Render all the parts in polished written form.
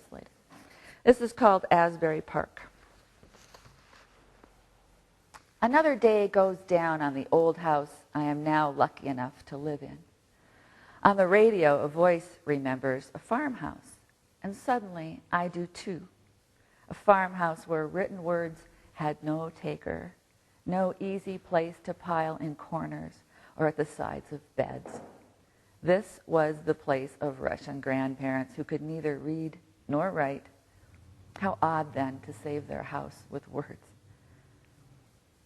translated. This is called Asbury Park. Another day goes down on the old house I am now lucky enough to live in. On the radio, a voice remembers a farmhouse, and suddenly I do too. A farmhouse where written words had no taker, no easy place to pile in corners or at the sides of beds. This was the place of Russian grandparents who could neither read nor write. How odd, then, to save their house with words.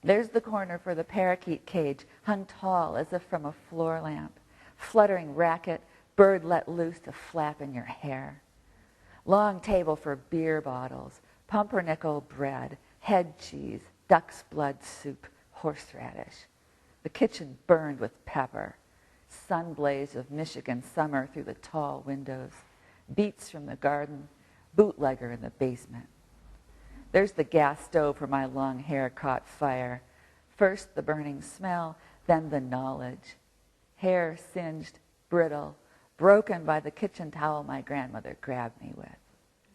There's the corner for the parakeet cage, hung tall as if from a floor lamp. Fluttering racket, bird let loose to flap in your hair. Long table for beer bottles, pumpernickel bread, head cheese, duck's blood soup, horseradish. The kitchen burned with pepper. Sun blaze of Michigan summer through the tall windows. Beets from the garden, bootlegger in the basement. There's the gas stove where my long hair caught fire. First the burning smell, then the knowledge. Hair singed, brittle, broken by the kitchen towel my grandmother grabbed me with.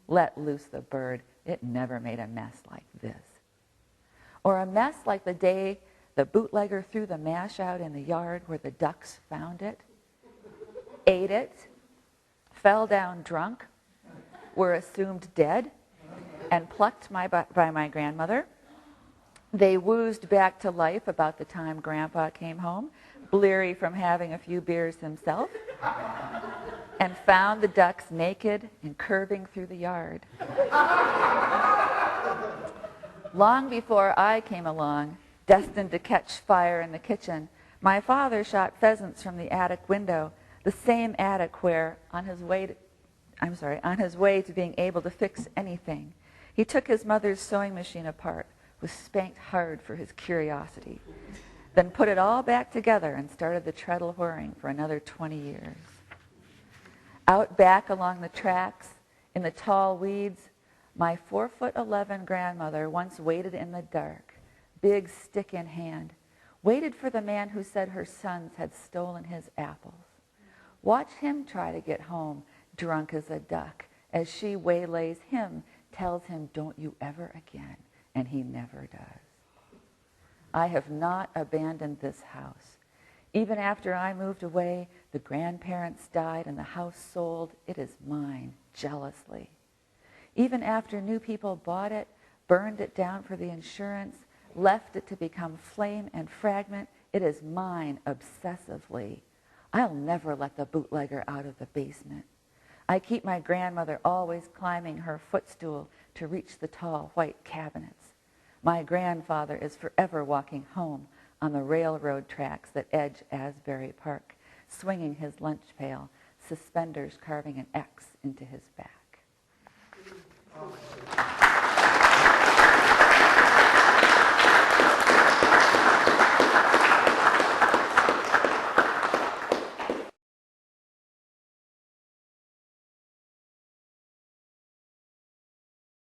Let loose the bird, it never made a mess like this. Or a mess like the day the bootlegger threw the mash out in the yard where the ducks found it, ate it, fell down drunk, were assumed dead, and plucked by my grandmother. They woozed back to life about the time Grandpa came home, bleary from having a few beers himself, and found the ducks naked and curving through the yard. Long before I came along, destined to catch fire in the kitchen, my father shot pheasants from the attic window, the same attic where, on his way to being able to fix anything, he took his mother's sewing machine apart, was spanked hard for his curiosity, then put it all back together and started the treadle whirring for another 20 years. Out back along the tracks, in the tall weeds, my 4'11" grandmother once waited in the dark, big stick in hand, waited for the man who said her sons had stolen his apples. Watch him try to get home, drunk as a duck, as she waylays him, tells him, "Don't you ever again," and he never does. I have not abandoned this house. Even after I moved away, the grandparents died and the house sold. It is mine, jealously. Even after new people bought it, burned it down for the insurance, left it to become flame and fragment, it is mine obsessively. I'll never let the bootlegger out of the basement. I keep my grandmother always climbing her footstool to reach the tall white cabinets. My grandfather is forever walking home on the railroad tracks that edge Asbury Park, swinging his lunch pail, suspenders carving an X into his back.